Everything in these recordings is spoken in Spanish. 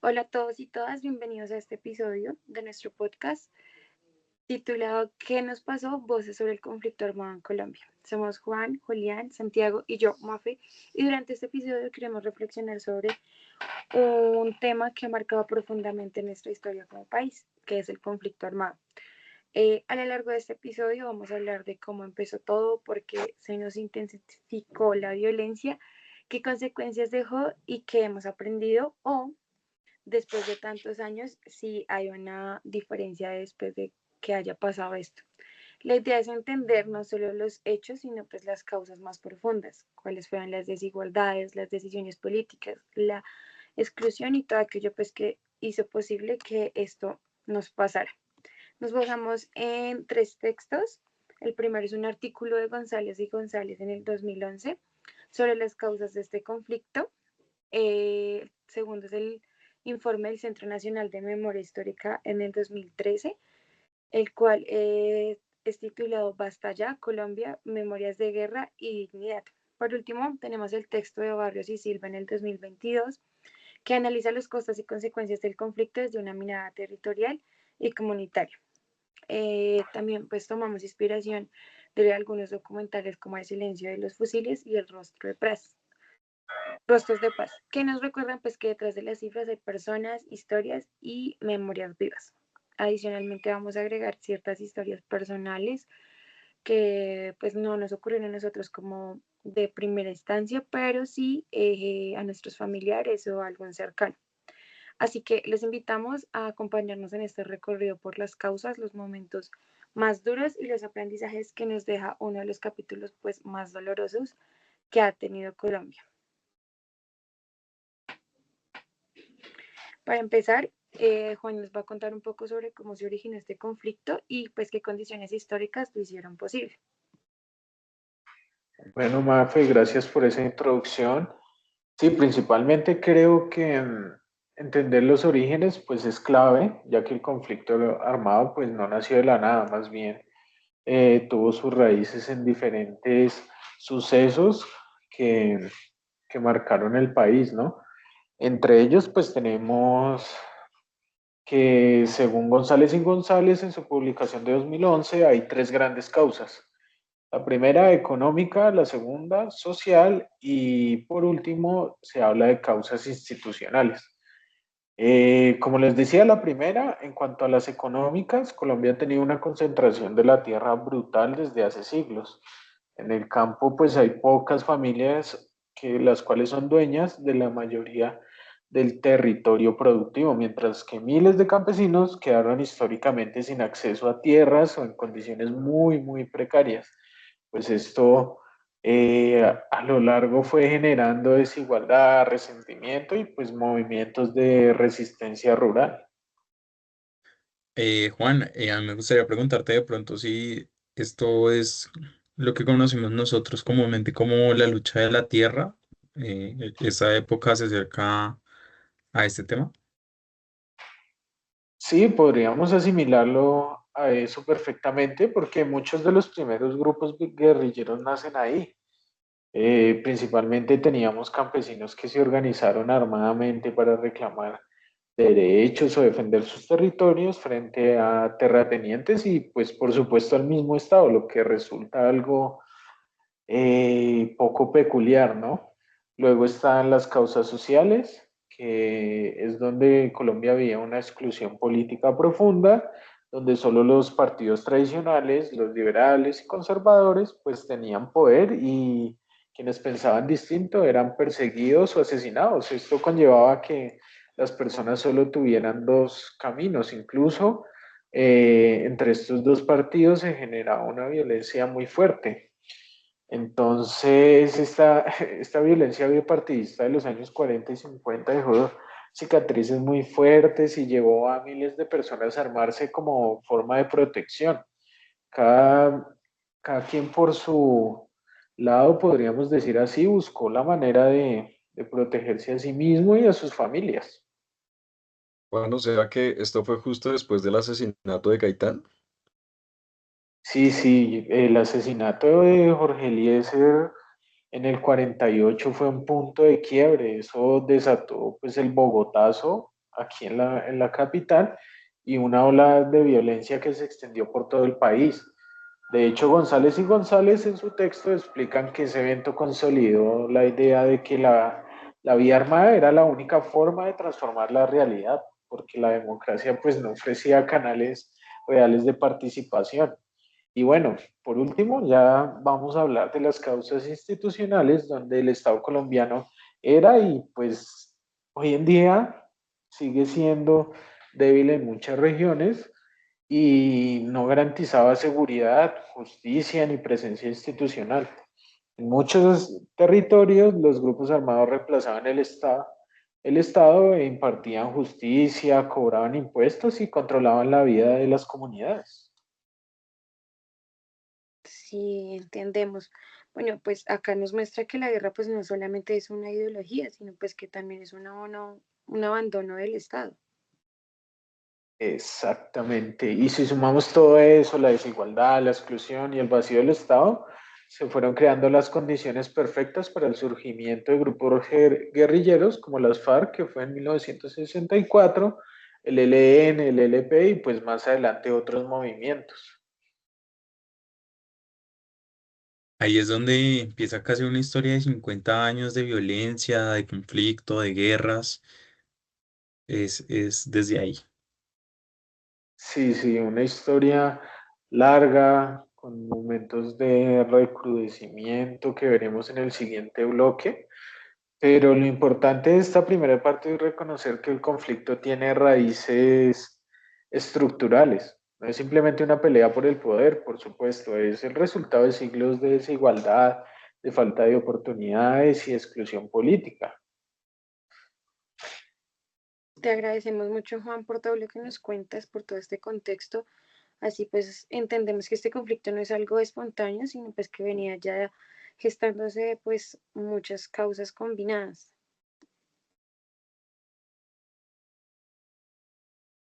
Hola a todos y todas, bienvenidos a este episodio de nuestro podcast titulado ¿Qué nos pasó? Voces sobre el conflicto armado en Colombia. Somos Juan, Julián, Santiago y yo, Mafe, y durante este episodio queremos reflexionar sobre un tema que ha marcado profundamente nuestra historia como país, que es el conflicto armado. A lo largo de este episodio vamos a hablar de cómo empezó todo, por qué se nos intensificó la violencia, qué consecuencias dejó y qué hemos aprendido o después de tantos años, si hay una diferencia después de que haya pasado esto. La idea es entender no solo los hechos, sino pues las causas más profundas, cuáles fueron las desigualdades, las decisiones políticas, la exclusión y todo aquello pues que hizo posible que esto nos pasara. Nos basamos en tres textos. El primero es un artículo de González y González en el 2011 sobre las causas de este conflicto. El segundo es el informe del Centro Nacional de Memoria Histórica en el 2013, el cual es titulado Basta ya, Colombia, Memorias de Guerra y Dignidad. Por último, tenemos el texto de Barrios y Silva en el 2022, que analiza los costos y consecuencias del conflicto desde una mirada territorial y comunitaria. También pues tomamos inspiración de algunos documentales como El silencio de los fusiles y El rostros de paz, que nos recuerdan pues que detrás de las cifras hay personas, historias y memorias vivas. Adicionalmente vamos a agregar ciertas historias personales que pues no nos ocurrieron a nosotros como de primera instancia, pero sí a nuestros familiares o a algún cercano. Así que les invitamos a acompañarnos en este recorrido por las causas, los momentos más duros y los aprendizajes que nos deja uno de los capítulos pues más dolorosos que ha tenido Colombia. Para empezar, Juan nos va a contar un poco sobre cómo se originó este conflicto y pues qué condiciones históricas lo hicieron posible. Bueno, Mafe, gracias por esa introducción. Sí, principalmente creo que entender los orígenes pues es clave, ya que el conflicto armado pues no nació de la nada, más bien tuvo sus raíces en diferentes sucesos que, que marcaron el país, ¿no? Entre ellos pues tenemos que según González y González en su publicación de 2011 hay tres grandes causas. La primera económica, la segunda social y por último se habla de causas institucionales. Como les decía, la primera, en cuanto a las económicas, Colombia ha tenido una concentración de la tierra brutal desde hace siglos. En el campo, pues hay pocas familias que las cuales son dueñas de la mayoría del territorio productivo, mientras que miles de campesinos quedaron históricamente sin acceso a tierras o en condiciones muy precarias. Pues esto a lo largo fue generando desigualdad, resentimiento y pues movimientos de resistencia rural. Juan, a mí me gustaría preguntarte de pronto si esto es lo que conocemos nosotros comúnmente como la lucha de la tierra. ¿Esa época se acerca a este tema? Sí, podríamos asimilarlo a eso perfectamente porque muchos de los primeros grupos guerrilleros nacen ahí. Principalmente teníamos campesinos que se organizaron armadamente para reclamar derechos o defender sus territorios frente a terratenientes y pues por supuesto al mismo Estado, lo que resulta algo poco peculiar, ¿no? Luego están las causas sociales, que es donde Colombia había una exclusión política profunda, donde solo los partidos tradicionales, los liberales y conservadores, pues tenían poder y quienes pensaban distinto eran perseguidos o asesinados. Esto conllevaba que las personas solo tuvieran dos caminos, incluso entre estos dos partidos se generaba una violencia muy fuerte. Entonces, esta violencia bipartidista de los años 40 y 50 dejó cicatrices muy fuertes y llevó a miles de personas a armarse como forma de protección. Cada, cada quien por su lado, podríamos decir así, buscó la manera de protegerse a sí mismo y a sus familias. Bueno, o sea que esto fue justo después del asesinato de Gaitán. Sí, sí, el asesinato de Jorge Eliezer en el 48 fue un punto de quiebre, eso desató pues el Bogotazo aquí en la capital y una ola de violencia que se extendió por todo el país. De hecho, González y González en su texto explican que ese evento consolidó la idea de que la vía armada era la única forma de transformar la realidad, porque la democracia pues no ofrecía canales reales de participación. Y bueno, por último, ya vamos a hablar de las causas institucionales donde el Estado colombiano era y pues hoy en día sigue siendo débil en muchas regiones y no garantizaba seguridad, justicia ni presencia institucional. En muchos territorios los grupos armados reemplazaban el Estado e impartían justicia, cobraban impuestos y controlaban la vida de las comunidades. Sí, entendemos. Bueno, pues acá nos muestra que la guerra pues no solamente es una ideología, sino pues que también es un abandono del Estado. Exactamente. Y si sumamos todo eso, la desigualdad, la exclusión y el vacío del Estado, se fueron creando las condiciones perfectas para el surgimiento de grupos guerrilleros como las FARC, que fue en 1964, el ELN, el LP y pues más adelante otros movimientos. Ahí es donde empieza casi una historia de 50 años de violencia, de conflicto, de guerras. Es desde ahí. Sí, sí, una historia larga, con momentos de recrudecimiento que veremos en el siguiente bloque. Pero lo importante de esta primera parte es reconocer que el conflicto tiene raíces estructurales. No es simplemente una pelea por el poder, por supuesto, es el resultado de siglos de desigualdad, de falta de oportunidades y exclusión política. Te agradecemos mucho, Juan, por todo lo que nos cuentas, por todo este contexto. Así pues entendemos que este conflicto no es algo espontáneo, sino pues que venía ya gestándose pues muchas causas combinadas.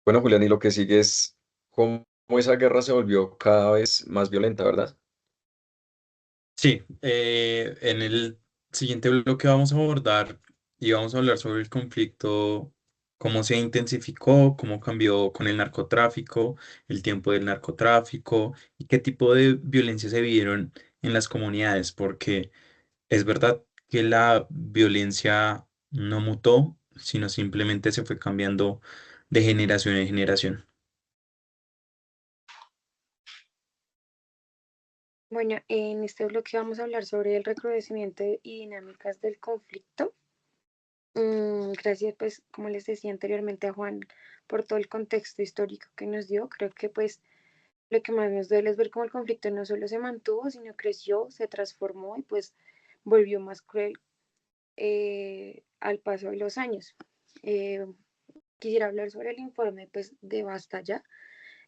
Bueno, Julián, y lo que sigue es cómo esa guerra se volvió cada vez más violenta, ¿verdad? Sí, en el siguiente bloque vamos a abordar y vamos a hablar sobre el conflicto, cómo se intensificó, cómo cambió con el narcotráfico, el tiempo del narcotráfico y qué tipo de violencia se vieron en las comunidades, porque es verdad que la violencia no mutó, sino simplemente se fue cambiando de generación en generación. Bueno, en este bloque vamos a hablar sobre el recrudecimiento y dinámicas del conflicto. Gracias, pues, como les decía anteriormente a Juan, por todo el contexto histórico que nos dio. Creo que pues lo que más nos duele es ver cómo el conflicto no solo se mantuvo, sino creció, se transformó y pues volvió más cruel al paso de los años. Eh, Quisiera hablar sobre el informe pues de Basta Ya,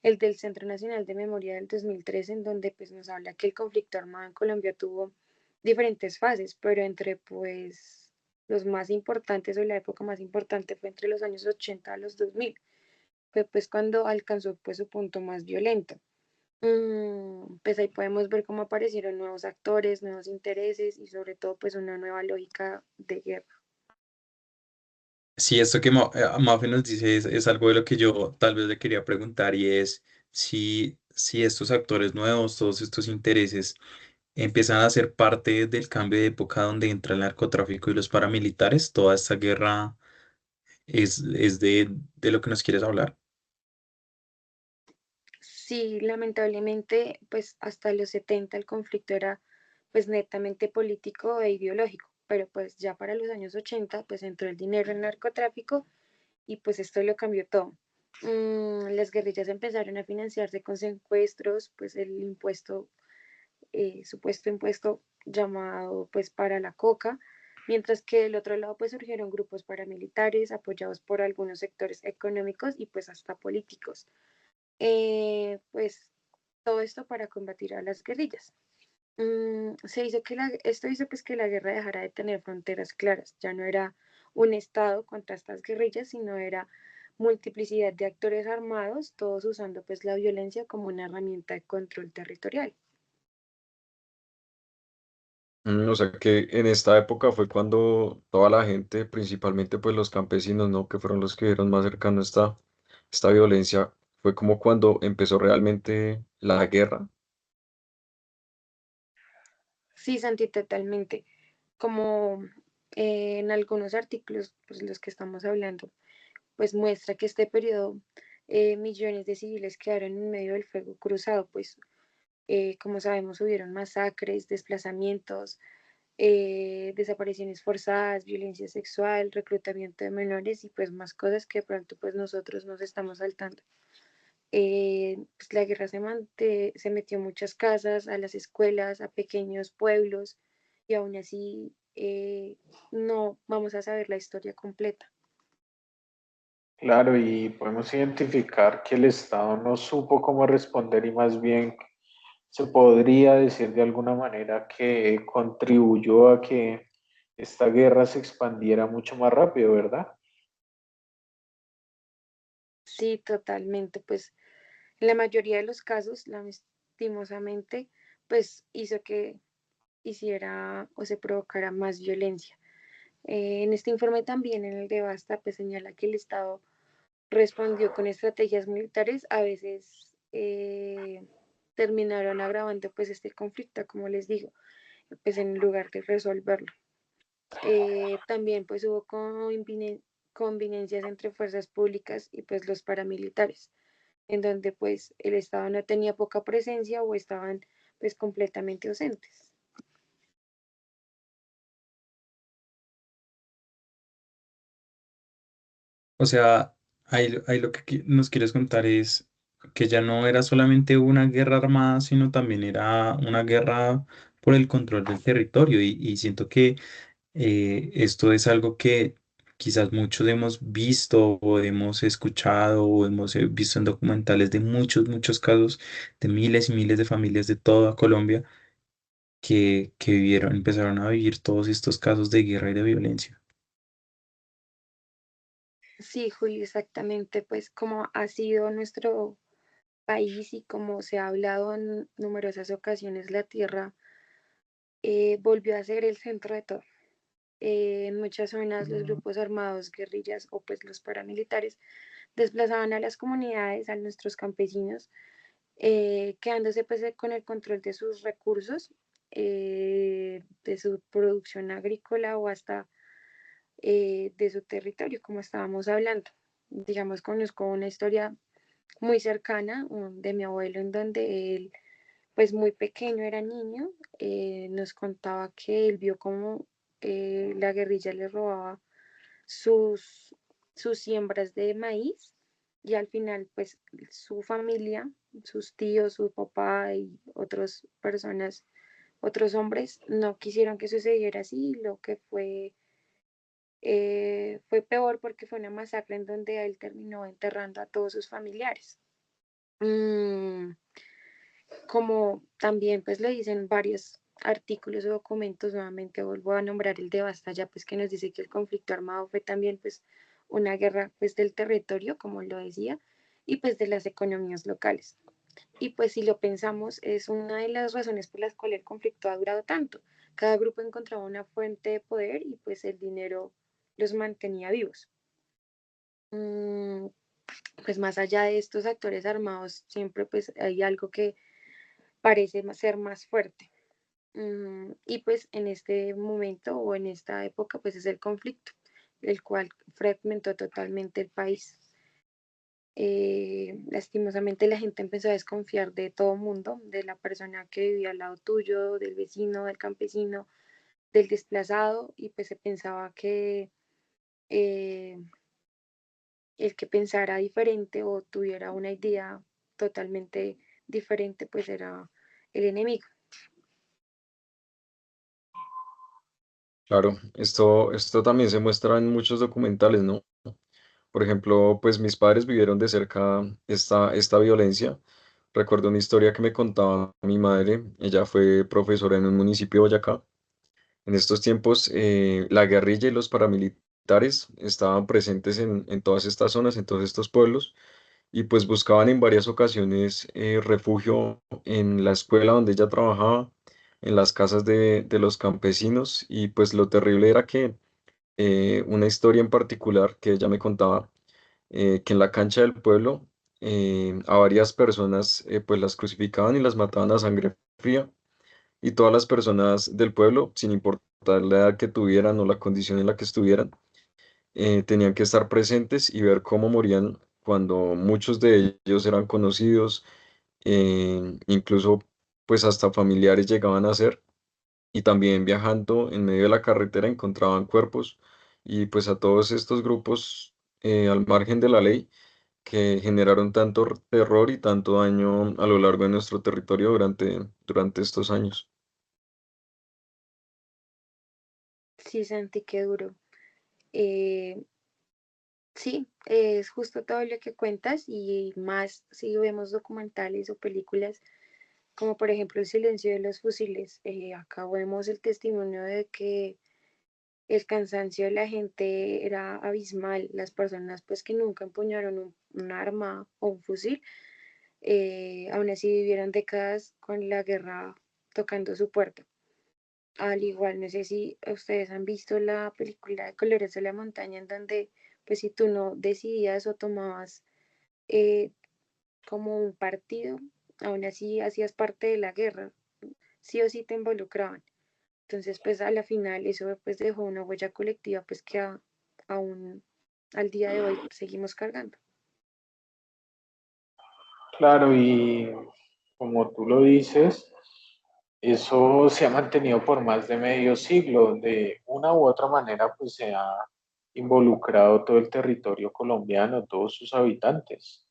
el del Centro Nacional de Memoria del 2013, en donde pues nos habla que el conflicto armado en Colombia tuvo diferentes fases, pero entre pues los más importantes o la época más importante fue entre los años 80 a los 2000. Fue pues cuando alcanzó pues su punto más violento. Pues ahí podemos ver cómo aparecieron nuevos actores, nuevos intereses y sobre todo pues una nueva lógica de guerra. Sí, esto que Mafe nos dice es algo de lo que yo tal vez le quería preguntar y es si estos actores nuevos, todos estos intereses empiezan a ser parte del cambio de época donde entra el narcotráfico y los paramilitares, toda esta guerra es de lo que nos quieres hablar. Sí, lamentablemente, pues hasta los 70 el conflicto era pues netamente político e ideológico, pero pues ya para los años 80 pues entró el dinero en el narcotráfico y pues esto lo cambió todo. Las guerrillas empezaron a financiarse con secuestros, pues el impuesto, supuesto impuesto llamado pues para la coca, mientras que del otro lado pues surgieron grupos paramilitares apoyados por algunos sectores económicos y pues hasta políticos. Pues todo esto para combatir a las guerrillas. Se hizo que esto hizo pues que la guerra dejara de tener fronteras claras, ya no era un estado contra estas guerrillas, sino era multiplicidad de actores armados, todos usando pues la violencia como una herramienta de control territorial. O sea que en esta época fue cuando toda la gente, principalmente pues los campesinos, ¿no? Que fueron los que vieron más cercano esta violencia, fue como cuando empezó realmente la guerra. Sí, Santi, totalmente. Como en algunos artículos, pues los que estamos hablando, pues muestra que este periodo millones de civiles quedaron en medio del fuego cruzado, pues como sabemos hubieron masacres, desplazamientos, desapariciones forzadas, violencia sexual, reclutamiento de menores y pues más cosas que de pronto pues nosotros nos estamos saltando. Pues la guerra se metió a muchas casas, a las escuelas, a pequeños pueblos y aún así no vamos a saber la historia completa. Claro, y podemos identificar que el Estado no supo cómo responder y más bien se podría decir de alguna manera que contribuyó a que esta guerra se expandiera mucho más rápido, ¿verdad? Sí, totalmente, pues en la mayoría de los casos, lastimosamente, pues hizo que hiciera o se provocara más violencia. En este informe también, en el de Basta, pues señala que el Estado respondió con estrategias militares, a veces terminaron agravando pues este conflicto, como les digo, pues en lugar de resolverlo. También pues hubo convivencias entre fuerzas públicas y pues los paramilitares, en donde pues el Estado no tenía poca presencia o estaban pues completamente ausentes. O sea, ahí lo que nos quieres contar es que ya no era solamente una guerra armada, sino también era una guerra por el control del territorio. Y siento que esto es algo que quizás muchos hemos visto o hemos escuchado o hemos visto en documentales de muchos casos de miles y miles de familias de toda Colombia que vivieron, empezaron a vivir todos estos casos de guerra y de violencia. Sí, Julio, exactamente, pues como ha sido nuestro país y como se ha hablado en numerosas ocasiones, la tierra volvió a ser el centro de todo. En muchas zonas los grupos armados, guerrillas o pues los paramilitares desplazaban a las comunidades, a nuestros campesinos, quedándose pues con el control de sus recursos, de su producción agrícola o hasta de su territorio, como estábamos hablando. Digamos, conozco una historia muy cercana de mi abuelo en donde él, pues muy pequeño, era niño, nos contaba que él vio cómo la guerrilla le robaba sus, sus siembras de maíz y al final pues su familia, sus tíos, su papá y otras personas, otros hombres no quisieron que sucediera así, lo que fue peor porque fue una masacre en donde él terminó enterrando a todos sus familiares. Mm, como también pues le dicen varios artículos o documentos, nuevamente vuelvo a nombrar el de Bastalla, pues que nos dice que el conflicto armado fue también pues una guerra pues del territorio, como lo decía, y pues de las economías locales. Y pues si lo pensamos, es una de las razones por las cuales el conflicto ha durado tanto. Cada grupo encontraba una fuente de poder y pues el dinero los mantenía vivos. Mm, pues más allá de estos actores armados, siempre pues hay algo que parece ser más fuerte. Y pues en este momento o en esta época pues es el conflicto, el cual fragmentó totalmente el país. Lastimosamente la gente empezó a desconfiar de todo el mundo, de la persona que vivía al lado tuyo, del vecino, del campesino, del desplazado, y pues se pensaba que eh, el que pensara diferente o tuviera una idea totalmente diferente pues era el enemigo. Claro, esto también se muestra en muchos documentales, ¿no? Por ejemplo, pues mis padres vivieron de cerca esta violencia. Recuerdo una historia que me contaba mi madre. Ella fue profesora en un municipio de Boyacá. En estos tiempos, la guerrilla y los paramilitares estaban presentes en todas estas zonas, en todos estos pueblos, y pues buscaban en varias ocasiones refugio en la escuela donde ella trabajaba en las casas de los campesinos y pues lo terrible era que una historia en particular que ella me contaba, que en la cancha del pueblo a varias personas pues las crucificaban y las mataban a sangre fría y todas las personas del pueblo, sin importar la edad que tuvieran o la condición en la que estuvieran, tenían que estar presentes y ver cómo morían cuando muchos de ellos eran conocidos, incluso pues hasta familiares llegaban a ser, y también viajando en medio de la carretera encontraban cuerpos y pues a todos estos grupos al margen de la ley que generaron tanto terror y tanto daño a lo largo de nuestro territorio durante estos años. Sí, Santi, qué duro. Eh, sí, es justo todo lo que cuentas y más si vemos documentales o películas como por ejemplo El silencio de los fusiles. Acá vemos el testimonio de que el cansancio de la gente era abismal. Las personas pues que nunca empuñaron un arma o un fusil, aún así vivieron décadas con la guerra tocando su puerta. Al igual, no sé si ustedes han visto la película de Colores de la Montaña, en donde, pues, si tú no decidías o tomabas eh, como un partido, aún así hacías parte de la guerra, sí o sí te involucraban. Entonces, pues, a la final, eso pues dejó una huella colectiva, pues, que aún al día de hoy seguimos cargando. Claro, y como tú lo dices, eso se ha mantenido por más de medio siglo. De una u otra manera, pues se ha involucrado todo el territorio colombiano, todos sus habitantes.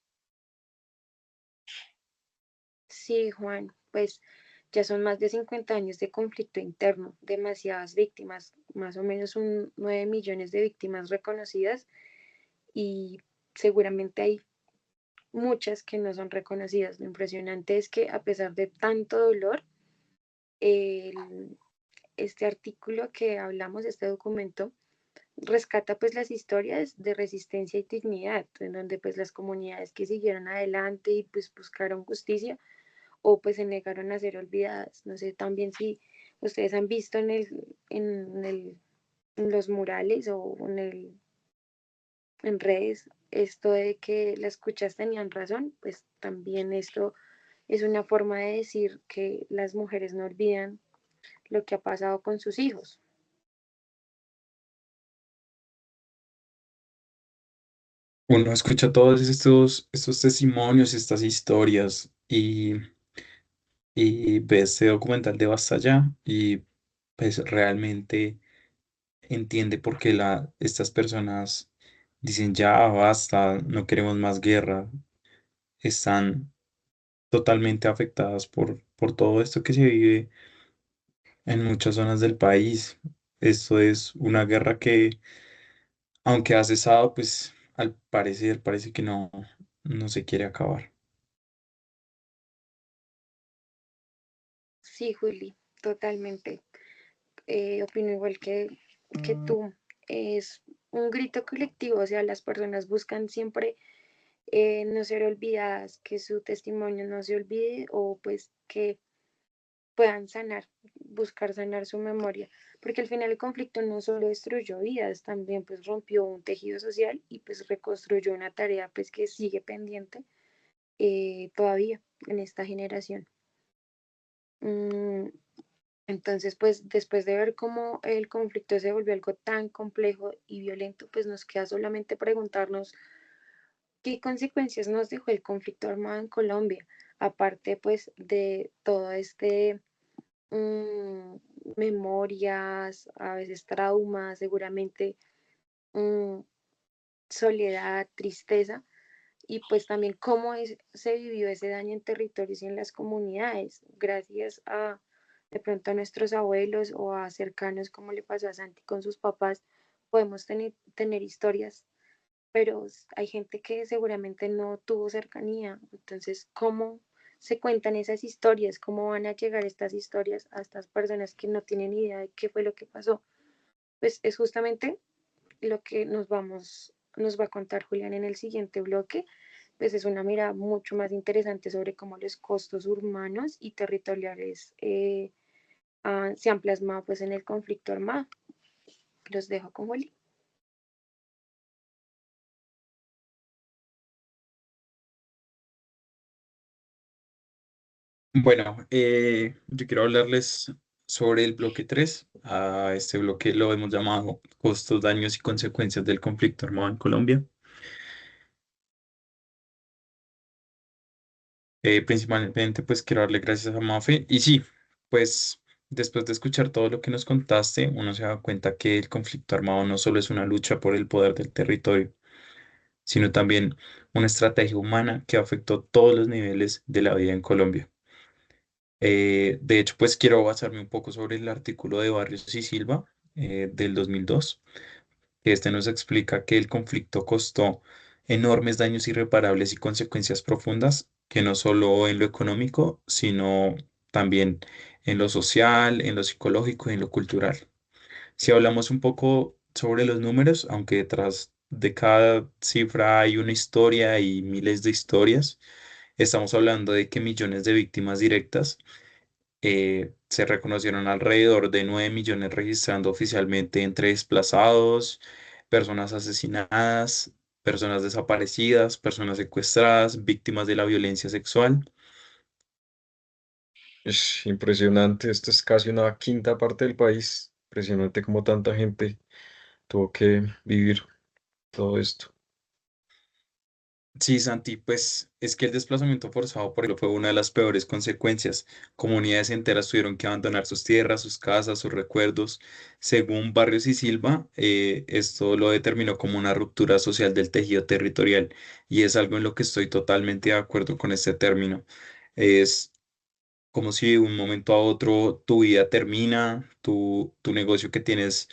Sí, Juan, pues ya son más de 50 años de conflicto interno, demasiadas víctimas, más o menos 9 millones de víctimas reconocidas y seguramente hay muchas que no son reconocidas. Lo impresionante es que a pesar de tanto dolor, el- este artículo que hablamos, este documento, rescata pues las historias de resistencia y dignidad, en donde pues las comunidades que siguieron adelante y pues buscaron justicia o pues se negaron a ser olvidadas. No sé también si ustedes han visto en el, en los murales o en redes esto de que las escuchas tenían razón, pues también esto es una forma de decir que las mujeres no olvidan lo que ha pasado con sus hijos. Uno escucha todos estos testimonios, estas historias y ve este documental de Basta Ya y pues realmente entiende por qué estas personas dicen ya basta, no queremos más guerra, están totalmente afectadas por todo esto que se vive en muchas zonas del país. Esto es una guerra que, aunque ha cesado, pues al parecer parece que no se quiere acabar. Sí, Juli, totalmente. Opino igual que tú. Es un grito colectivo, o sea, las personas buscan siempre no ser olvidadas, que su testimonio no se olvide o pues que puedan sanar, buscar sanar su memoria, porque al final el conflicto no solo destruyó vidas, también pues rompió un tejido social y pues reconstruyó una tarea pues que sigue pendiente todavía en esta generación. Mm, entonces pues después de ver cómo el conflicto se volvió algo tan complejo y violento, pues nos queda solamente preguntarnos qué consecuencias nos dejó el conflicto armado en Colombia, aparte pues de todo este mm, memorias, a veces traumas, seguramente mm, soledad, tristeza, y pues también se vivió ese daño en territorios y en las comunidades, gracias a de pronto a nuestros abuelos o a cercanos, como le pasó a Santi con sus papás, podemos tener historias, pero hay gente que seguramente no tuvo cercanía, entonces, ¿cómo se cuentan esas historias? ¿Cómo van a llegar estas historias a estas personas que no tienen idea de qué fue lo que pasó? Pues es justamente lo que nos va a contar Julián en el siguiente bloque, pues es una mirada mucho más interesante sobre cómo los costos urbanos y territoriales se han plasmado pues en el conflicto armado. Los dejo con Wally. Bueno, yo quiero hablarles sobre el bloque 3. A este bloque lo hemos llamado costos, daños y consecuencias del conflicto armado en Colombia. Principalmente, pues quiero darle gracias a Mafe. Y sí, pues después de escuchar todo lo que nos contaste, uno se da cuenta que el conflicto armado no solo es una lucha por el poder del territorio, sino también una estrategia humana que afectó todos los niveles de la vida en Colombia. De hecho, pues quiero basarme un poco sobre el artículo de Barrios y Silva del 2002, que este nos explica que el conflicto costó enormes daños irreparables y consecuencias profundas, que no solo en lo económico, sino también en lo social, en lo psicológico y en lo cultural. Si hablamos un poco sobre los números, aunque detrás de cada cifra hay una historia y miles de historias, estamos hablando de que millones de víctimas directas, se reconocieron alrededor de 9 millones registrando oficialmente entre desplazados, personas asesinadas, personas desaparecidas, personas secuestradas, víctimas de la violencia sexual. Es impresionante, esto es casi una quinta parte del país. Impresionante cómo tanta gente tuvo que vivir todo esto. Sí, Santi, pues es que el desplazamiento forzado, por ejemplo, fue una de las peores consecuencias. Comunidades enteras tuvieron que abandonar sus tierras, sus casas, sus recuerdos. Según Barrios y Silva, esto lo determinó como una ruptura social del tejido territorial y es algo en lo que estoy totalmente de acuerdo con este término. Es como si de un momento a otro tu vida termina, tu negocio que tienes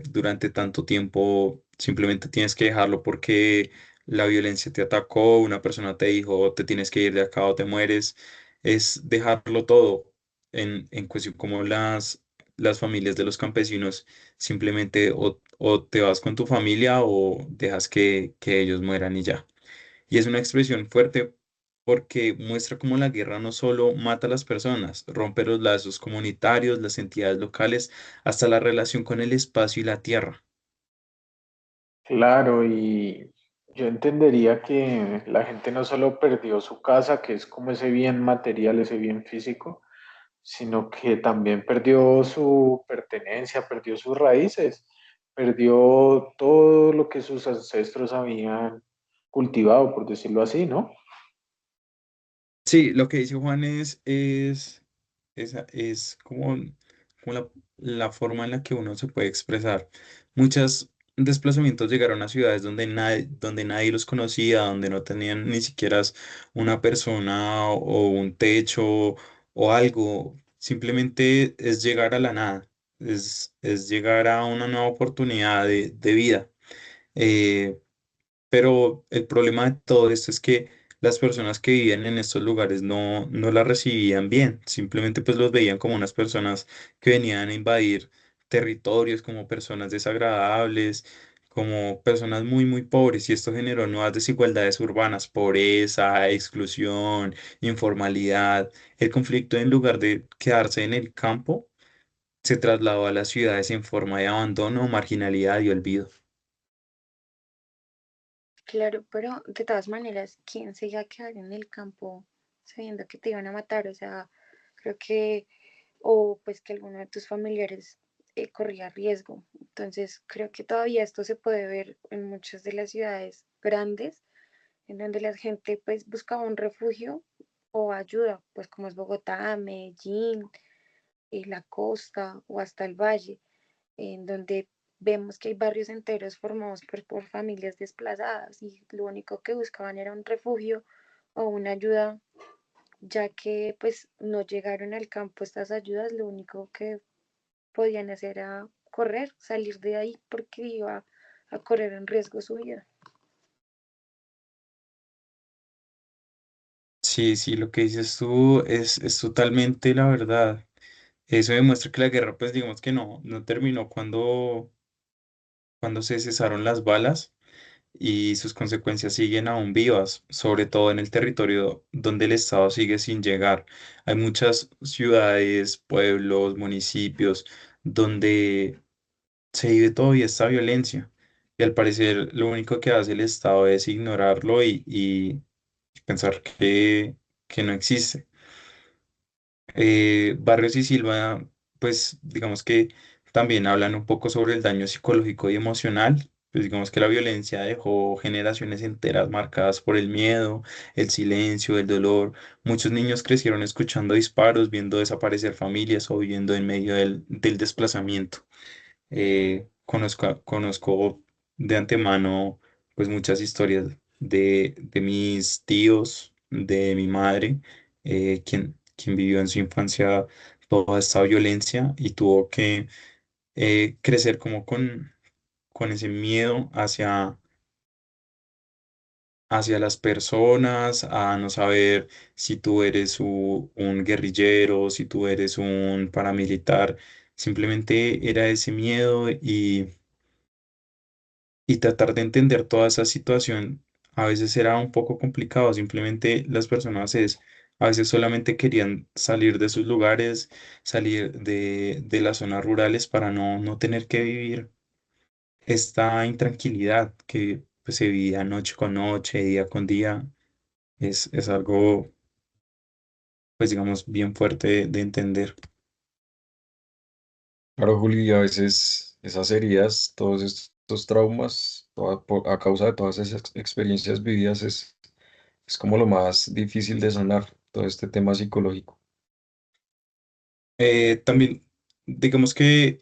durante tanto tiempo, simplemente tienes que dejarlo porque la violencia te atacó, una persona te dijo, te tienes que ir de acá o te mueres. Es dejarlo todo en cuestión como las familias de los campesinos, simplemente o te vas con tu familia o dejas que ellos mueran y ya. Y es una expresión fuerte porque muestra cómo la guerra no solo mata a las personas, rompe los lazos comunitarios, las entidades locales, hasta la relación con el espacio y la tierra. Claro, y yo entendería que la gente no solo perdió su casa, que es como ese bien material, ese bien físico, sino que también perdió su pertenencia, perdió sus raíces, perdió todo lo que sus ancestros habían cultivado, por decirlo así, ¿no? Sí, lo que dice Juan es como la forma en la que uno se puede expresar. Muchos desplazamientos llegaron a ciudades donde nadie los conocía, donde no tenían ni siquiera una persona o un techo o algo. Simplemente es llegar a la nada, es llegar a una nueva oportunidad de vida. Eh, pero el problema de todo esto es que las personas que vivían en estos lugares no la recibían bien, simplemente pues los veían como unas personas que venían a invadir territorios, como personas desagradables, como personas muy pobres, y esto generó nuevas desigualdades urbanas, pobreza, exclusión, informalidad. El conflicto, en lugar de quedarse en el campo, se trasladó a las ciudades en forma de abandono, marginalidad y olvido. Claro, pero de todas maneras, ¿quién se iba a quedar en el campo sabiendo que te iban a matar? O sea, creo que, o pues que alguno de tus familiares corría riesgo. Entonces, creo que todavía esto se puede ver en muchas de las ciudades grandes, en donde la gente pues buscaba un refugio o ayuda, pues como es Bogotá, Medellín, la costa o hasta el valle, en donde vemos que hay barrios enteros formados por familias desplazadas y lo único que buscaban era un refugio o una ayuda, ya que pues no llegaron al campo estas ayudas, lo único que podían hacer era correr, salir de ahí porque iba a correr en riesgo su vida. Sí, sí, lo que dices tú es totalmente la verdad. Eso demuestra que la guerra, pues digamos que no terminó cuando se cesaron las balas y sus consecuencias siguen aún vivas, sobre todo en el territorio donde el Estado sigue sin llegar. Hay muchas ciudades, pueblos, municipios donde se vive todavía esta violencia y al parecer lo único que hace el Estado es ignorarlo y pensar que no existe. Barrios y Silva, pues digamos que también hablan un poco sobre el daño psicológico y emocional. Pues digamos que la violencia dejó generaciones enteras marcadas por el miedo, el silencio, el dolor. Muchos niños crecieron escuchando disparos, viendo desaparecer familias o viviendo en medio del desplazamiento. Conozco de antemano pues muchas historias de mis tíos, de mi madre, quien vivió en su infancia toda esta violencia y tuvo que crecer como con ese miedo hacia las personas, a no saber si tú eres un guerrillero, si tú eres un paramilitar. Simplemente era ese miedo y tratar de entender toda esa situación a veces era un poco complicado. Simplemente las personas a veces solamente querían salir de sus lugares, salir de las zonas rurales para no tener que vivir esta intranquilidad que pues, se vivía noche con noche, día con día. Es algo, pues digamos, bien fuerte de entender. Claro, Juli, y a veces esas heridas, todos estos traumas, a causa de todas esas experiencias vividas, es como lo más difícil de sanar, todo este tema psicológico. También, digamos que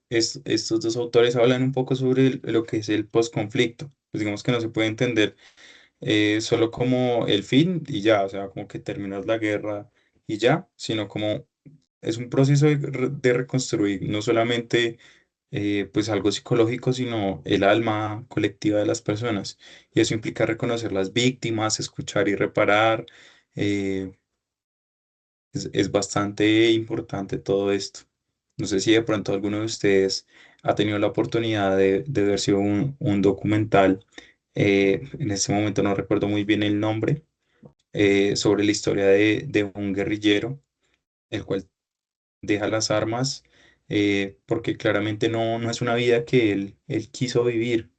estos dos autores hablan un poco sobre lo que es el posconflicto. Pues digamos que no se puede entender solo como el fin y ya, o sea, como que terminas la guerra y ya, sino como es un proceso de reconstruir no solamente pues algo psicológico, sino el alma colectiva de las personas. Y eso implica reconocer las víctimas, escuchar y reparar. eh, es bastante importante todo esto. No sé si de pronto alguno de ustedes ha tenido la oportunidad de verse un documental. En este momento no recuerdo muy bien el nombre, sobre la historia de un guerrillero, el cual deja las armas porque claramente no es una vida que él quiso vivir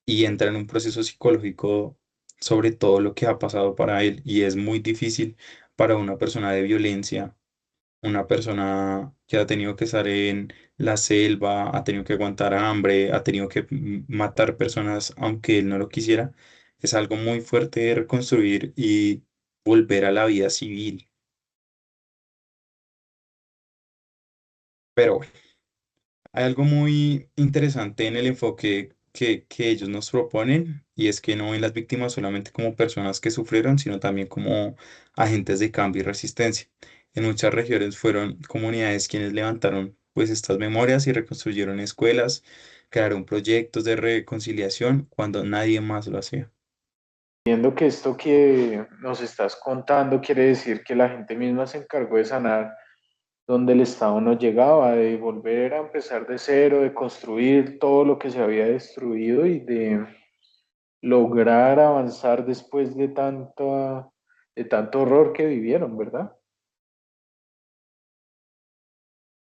y entra en un proceso psicológico sobre todo lo que ha pasado para él y es muy difícil para una persona de violencia, una persona que ha tenido que estar en la selva, ha tenido que aguantar hambre, ha tenido que matar personas aunque él no lo quisiera, es algo muy fuerte de reconstruir y volver a la vida civil. Pero bueno, hay algo muy interesante en el enfoque que ellos nos proponen y es que no ven las víctimas solamente como personas que sufrieron, sino también como agentes de cambio y resistencia. En muchas regiones fueron comunidades quienes levantaron pues estas memorias y reconstruyeron escuelas, crearon proyectos de reconciliación cuando nadie más lo hacía. Entiendo que esto que nos estás contando quiere decir que la gente misma se encargó de sanar donde el Estado no llegaba, de volver a empezar de cero, de construir todo lo que se había destruido y de lograr avanzar después de tanto horror que vivieron, ¿verdad?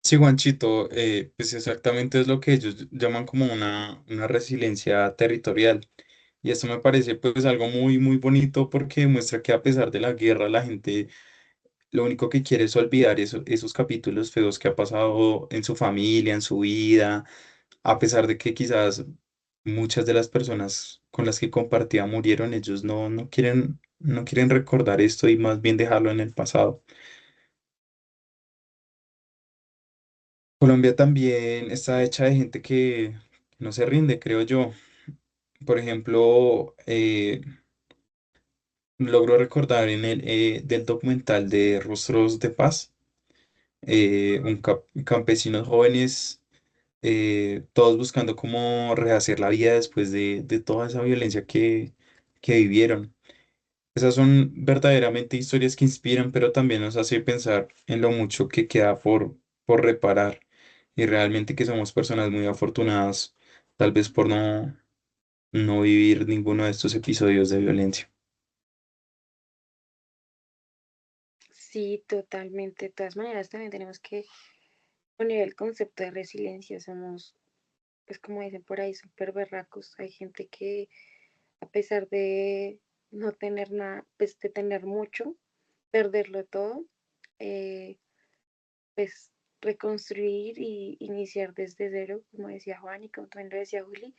Sí, Juanchito, pues exactamente es lo que ellos llaman como una resiliencia territorial. Y esto me parece pues algo muy bonito porque muestra que a pesar de la guerra la gente lo único que quiere es olvidar esos capítulos feos que ha pasado en su familia, en su vida, a pesar de que quizás muchas de las personas con las que compartía murieron, ellos no quieren recordar esto y más bien dejarlo en el pasado. Colombia también está hecha de gente que no se rinde, creo yo. Por ejemplo, logro recordar en el del documental de Rostros de Paz, campesinos jóvenes, todos buscando cómo rehacer la vida después de toda esa violencia que vivieron. Esas son verdaderamente historias que inspiran, pero también nos hace pensar en lo mucho que queda por reparar y realmente que somos personas muy afortunadas, tal vez por no vivir ninguno de estos episodios de violencia. Sí, totalmente. De todas maneras, también tenemos que poner el concepto de resiliencia. Somos, pues como dicen por ahí, súper berracos. Hay gente que a pesar de no tener nada, pues de tener mucho, perderlo todo, eh, pues reconstruir y iniciar desde cero, como decía Juan y como también lo decía Juli,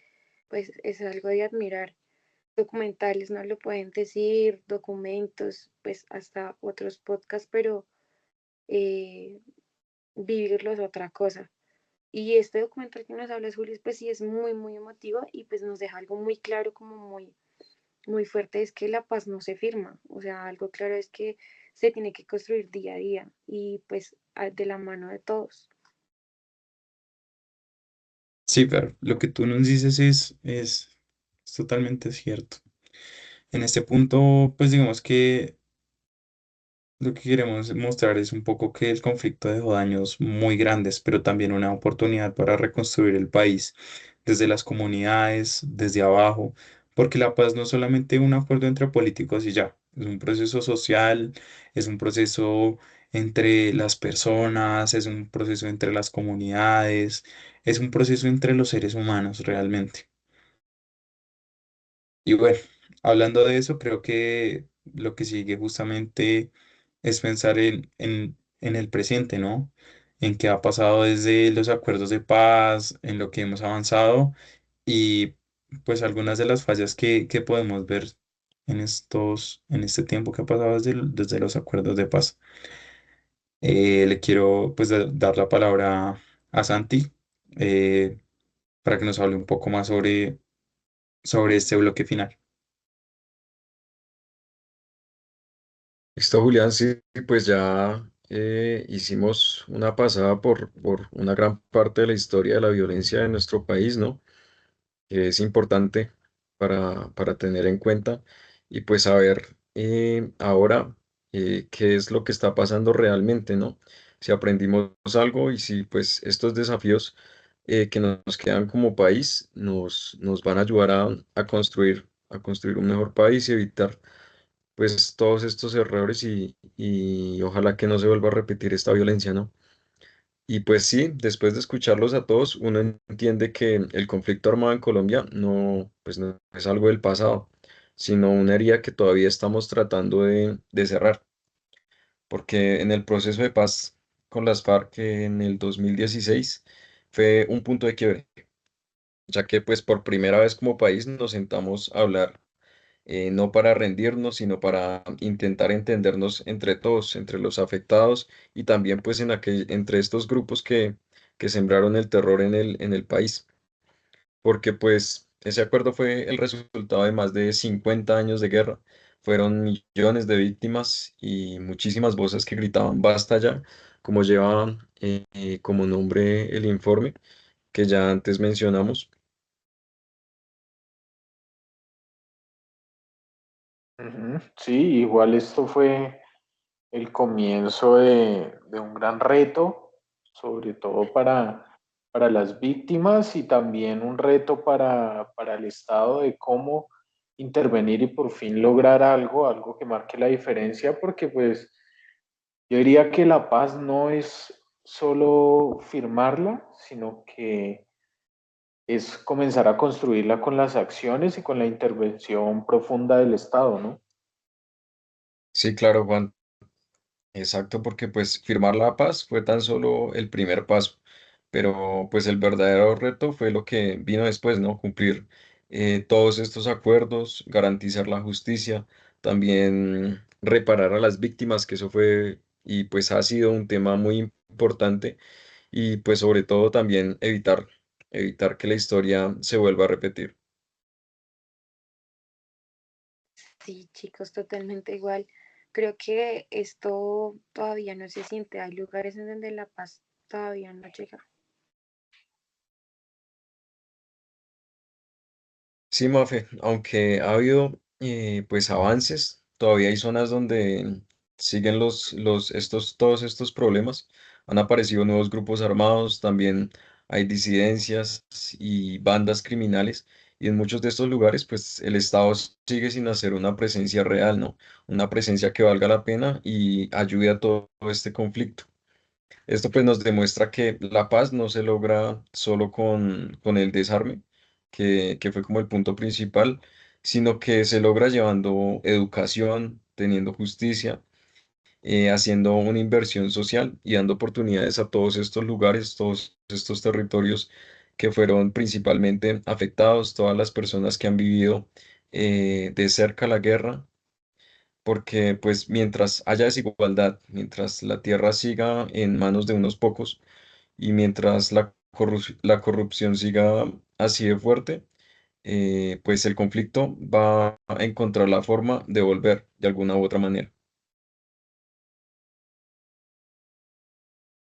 pues es algo de admirar. Documentales no lo pueden decir, documentos, pues hasta otros podcasts, pero eh, vivirlo es otra cosa. Y este documental que nos habla Juli, pues sí es muy, muy emotivo y pues nos deja algo muy claro, como muy, muy fuerte, es que la paz no se firma. O sea, algo claro es que se tiene que construir día a día y pues de la mano de todos. Sí, pero lo que tú nos dices es totalmente cierto. En este punto, pues digamos que lo que queremos mostrar es un poco que el conflicto dejó daños muy grandes, pero también una oportunidad para reconstruir el país desde las comunidades, desde abajo, porque la paz no es solamente un acuerdo entre políticos y ya, es un proceso social, es un proceso entre las personas, es un proceso entre las comunidades, es un proceso entre los seres humanos realmente. Y bueno, hablando de eso, creo que lo que sigue justamente es pensar en el presente, ¿no? En qué ha pasado desde los acuerdos de paz, en lo que hemos avanzado y pues algunas de las fallas que podemos ver en este tiempo que ha pasado desde los acuerdos de paz. Le quiero pues dar la palabra a Santi eh, para que nos hable un poco más sobre este bloque final. Listo, Julián, sí, pues ya hicimos una pasada por una gran parte de la historia de la violencia de nuestro país, ¿no? Que es importante para tener en cuenta y pues saber ahora qué es lo que está pasando realmente, ¿no? Si aprendimos algo y si pues estos desafíos que nos quedan como país nos van a ayudar a construir un mejor país y evitar pues todos estos errores y ojalá que no se vuelva a repetir esta violencia, ¿no? Y pues sí, después de escucharlos a todos, uno entiende que el conflicto armado en Colombia pues no es algo del pasado, sino una herida que todavía estamos tratando de cerrar, porque en el proceso de paz con las FARC en el 2016 fue un punto de quiebre, ya que pues por primera vez como país nos sentamos a hablar no para rendirnos, sino para intentar entendernos entre todos, entre los afectados y también pues entre estos grupos que sembraron el terror en el país, porque pues ese acuerdo fue el resultado de más de 50 años de guerra, fueron millones de víctimas y muchísimas voces que gritaban basta ya, como lleva como nombre el informe que ya antes mencionamos. Ujú. Sí, igual esto fue el comienzo de un gran reto, sobre todo para las víctimas y también un reto para el Estado de cómo intervenir y por fin lograr algo, algo que marque la diferencia, porque pues yo diría que la paz no es solo firmarla, sino que es comenzar a construirla con las acciones y con la intervención profunda del Estado, ¿no? Sí, claro, Juan. Exacto, porque pues firmar la paz fue tan solo el primer paso, pero pues el verdadero reto fue lo que vino después, ¿no? Cumplir todos estos acuerdos, garantizar la justicia, también reparar a las víctimas, que eso fue y pues ha sido un tema muy importante y pues sobre todo también evitar que la historia se vuelva a repetir. Sí, chicos, totalmente igual. Creo que esto todavía no se siente. Hay lugares en donde la paz todavía no llega. Sí, Mafe, aunque ha habido pues avances, todavía hay zonas donde siguen todos estos problemas. Han aparecido nuevos grupos armados, también hay disidencias y bandas criminales Y en muchos de estos lugares, pues el Estado sigue sin hacer una presencia real, ¿no? Una presencia que valga la pena y ayude a todo este conflicto. Esto pues nos demuestra que la paz no se logra solo con el desarme, que fue como el punto principal, sino que se logra llevando educación, teniendo justicia, haciendo una inversión social y dando oportunidades a todos estos lugares, todos estos territorios que fueron principalmente afectados, todas las personas que han vivido de cerca la guerra, porque pues mientras haya desigualdad, mientras la tierra siga en manos de unos pocos y mientras la corrupción siga así de fuerte, pues el conflicto va a encontrar la forma de volver de alguna u otra manera.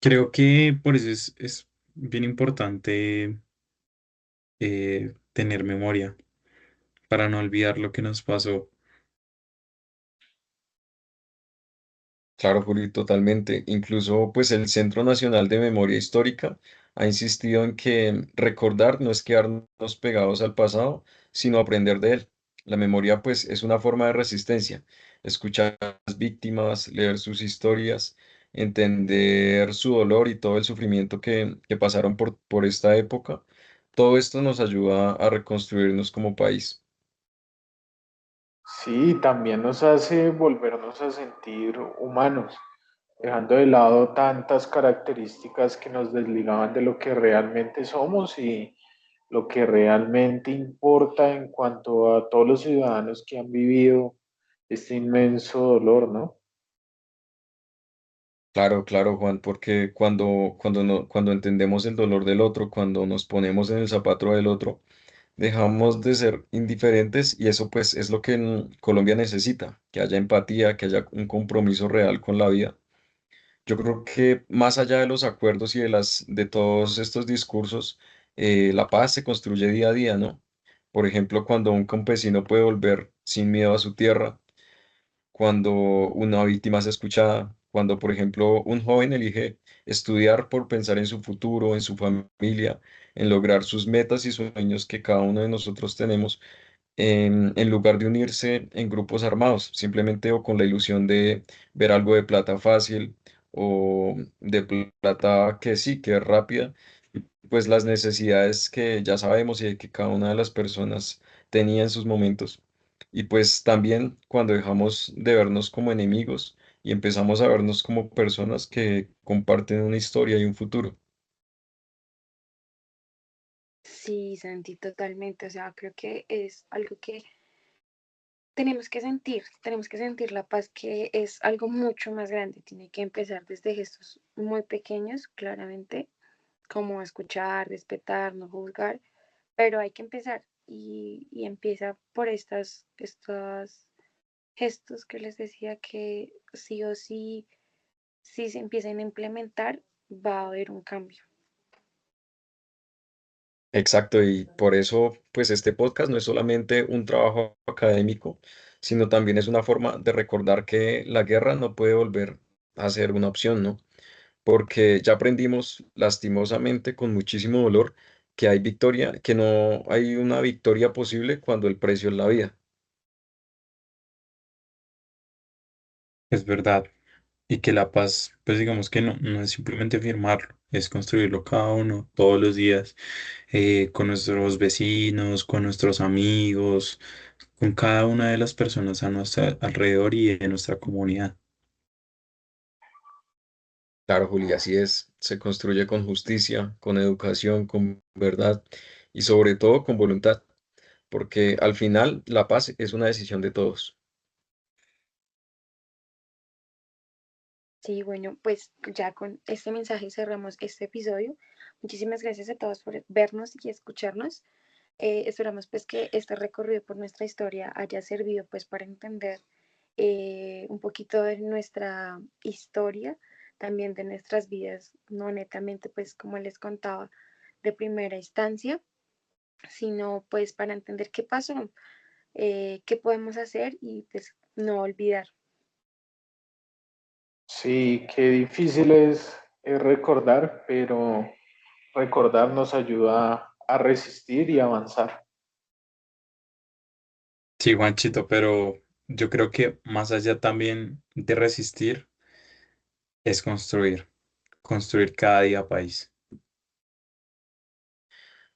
Creo que por eso es bien importante tener memoria para no olvidar lo que nos pasó. Claro, Juli, totalmente. Incluso, pues el Centro Nacional de Memoria Histórica ha insistido en que recordar no es quedarnos pegados al pasado, sino aprender de él. La memoria, pues, es una forma de resistencia. Escuchar a las víctimas, leer sus historias, entender su dolor y todo el sufrimiento que pasaron por esta época. Todo esto nos ayuda a reconstruirnos como país. Sí, también nos hace volvernos a sentir humanos, dejando de lado tantas características que nos desligaban de lo que realmente somos y lo que realmente importa en cuanto a todos los ciudadanos que han vivido este inmenso dolor, ¿no? Claro, claro, Juan, porque cuando entendemos el dolor del otro, cuando nos ponemos en el zapato del otro, dejamos de ser indiferentes y eso pues es lo que en Colombia necesita, que haya empatía, que haya un compromiso real con la vida. Yo creo que más allá de los acuerdos y de todos estos discursos, la paz se construye día a día, ¿no? Por ejemplo, cuando un campesino puede volver sin miedo a su tierra, cuando una víctima es escuchada, cuando, por ejemplo, un joven elige estudiar por pensar en su futuro, en su familia, en lograr sus metas y sueños que cada uno de nosotros tenemos, en lugar de unirse en grupos armados, simplemente o con la ilusión de ver algo de plata fácil o de plata que sí, que es rápida, pues las necesidades que ya sabemos y que cada una de las personas tenía en sus momentos. Y pues también cuando dejamos de vernos como enemigos y empezamos a vernos como personas que comparten una historia y un futuro. Sí, Santi, totalmente. O sea, creo que es algo que tenemos que sentir la paz, que es algo mucho más grande. Tiene que empezar desde gestos muy pequeños, claramente, como escuchar, respetar, no juzgar, pero hay que empezar y empieza por estos gestos que les decía que sí o sí, si se empiezan a implementar, va a haber un cambio. Exacto, y por eso, pues este podcast no es solamente un trabajo académico, sino también es una forma de recordar que la guerra no puede volver a ser una opción, ¿no? Porque ya aprendimos lastimosamente con muchísimo dolor que hay victoria, que no hay una victoria posible cuando el precio es la vida. Es verdad. Y que la paz, pues digamos que no es simplemente firmarlo, es construirlo cada uno, todos los días, con nuestros vecinos, con nuestros amigos, con cada una de las personas a nuestro alrededor y en nuestra comunidad. Claro, Juli, así es. Se construye con justicia, con educación, con verdad y sobre todo con voluntad, porque al final la paz es una decisión de todos. Sí, bueno, pues ya con este mensaje cerramos este episodio. Muchísimas gracias a todos por vernos y escucharnos. Esperamos pues que este recorrido por nuestra historia haya servido pues para entender un poquito de nuestra historia, también de nuestras vidas, no netamente pues como les contaba de primera instancia, sino pues para entender qué pasó, qué podemos hacer y pues no olvidar. Sí, qué difícil es recordar, pero recordar nos ayuda a resistir y avanzar. Sí, Juanchito, pero yo creo que más allá también de resistir es construir, construir cada día país.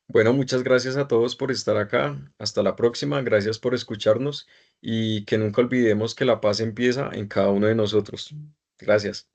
Bueno, muchas gracias a todos por estar acá. Hasta la próxima. Gracias por escucharnos y que nunca olvidemos que la paz empieza en cada uno de nosotros. Gracias.